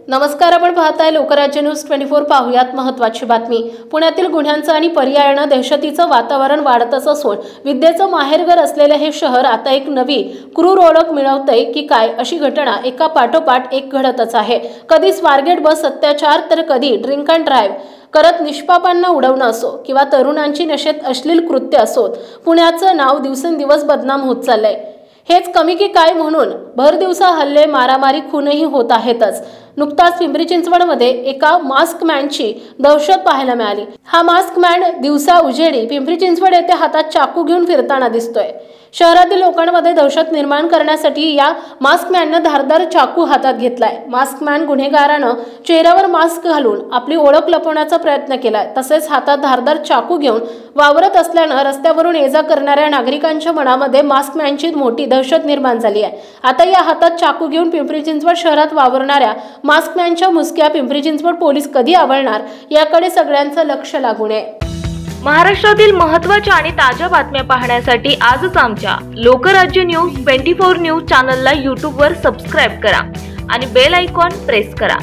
नमस्कार, आपण पाहताय लोकराज्य न्यूज 24। पाहुयात महत्त्वाची बातमी। पुण्यातील गुन्ह्यांचं आणि पर्यायानं दहशतीचं वातावरण वाढतच असून विद्येचं माहेरघर असलेले हे शहर आता एक नवी क्रूर ओळख मिळवतंय की काय अशी घटना एका पाठोपाठ एक घडतच आहे। कधी स्वारगेट बस अत्याचार तर कधी ड्रिंक अँड ड्राईव्ह करत निष्पापांना उडवणं असो किंवा तरुणांची नशेत अश्लील कृत्य असोत, पुण्याचं नाव दिवसेंदिवस बदनाम होत चाललंय। हेच कमी की काय म्हणून भर दिवसा हल्ले, मारामारी, खूनही होत आहेतच। नुकताच पिंपरी चिंचवडमध्ये एका मास्क मॅनची दहशत पाहायला मिळाली। हा मास्क मॅन दिवसा उजेडी पिंपरी चिंचवड येथे हातात चाकू घेऊन फिरताना दिसतोय। शहरातील लोकांमध्ये दहशत निर्माण करण्यासाठी या मास्क मॅनने धारदार चाकू हातात घेतलाय। मास्क मॅन गुन्हेगारानं चेहऱ्यावर मास्क घालून आपली ओळख लपवण्याचा प्रयत्न केलाय, तसेच हातात धारदार चाकू घेऊन वावरत असल्यानं रस्त्यावरून ये जा करणाऱ्या नागरिकांच्या मनामध्ये मास्क मॅनची मोठी दहशत निर्माण झाली आहे। आता या हातात चाकू घेऊन पिंपरी चिंचवड शहरात वावरणाऱ्या मास्क मॅनच्या मुसक्या पिंपरी चिंचवड पोलीस कधी आवळणार याकडे सगळ्यांचं लक्ष लागून आहे। महाराष्ट्रातील महत्त्वाच्या आणि ताज्या बातम्या पाहण्यासाठी आजच आमच्या लोकराज्य न्यूज 24 न्यूज चॅनलला YouTube वर सबस्क्राइब करा आणि बेल आयकॉन प्रेस करा।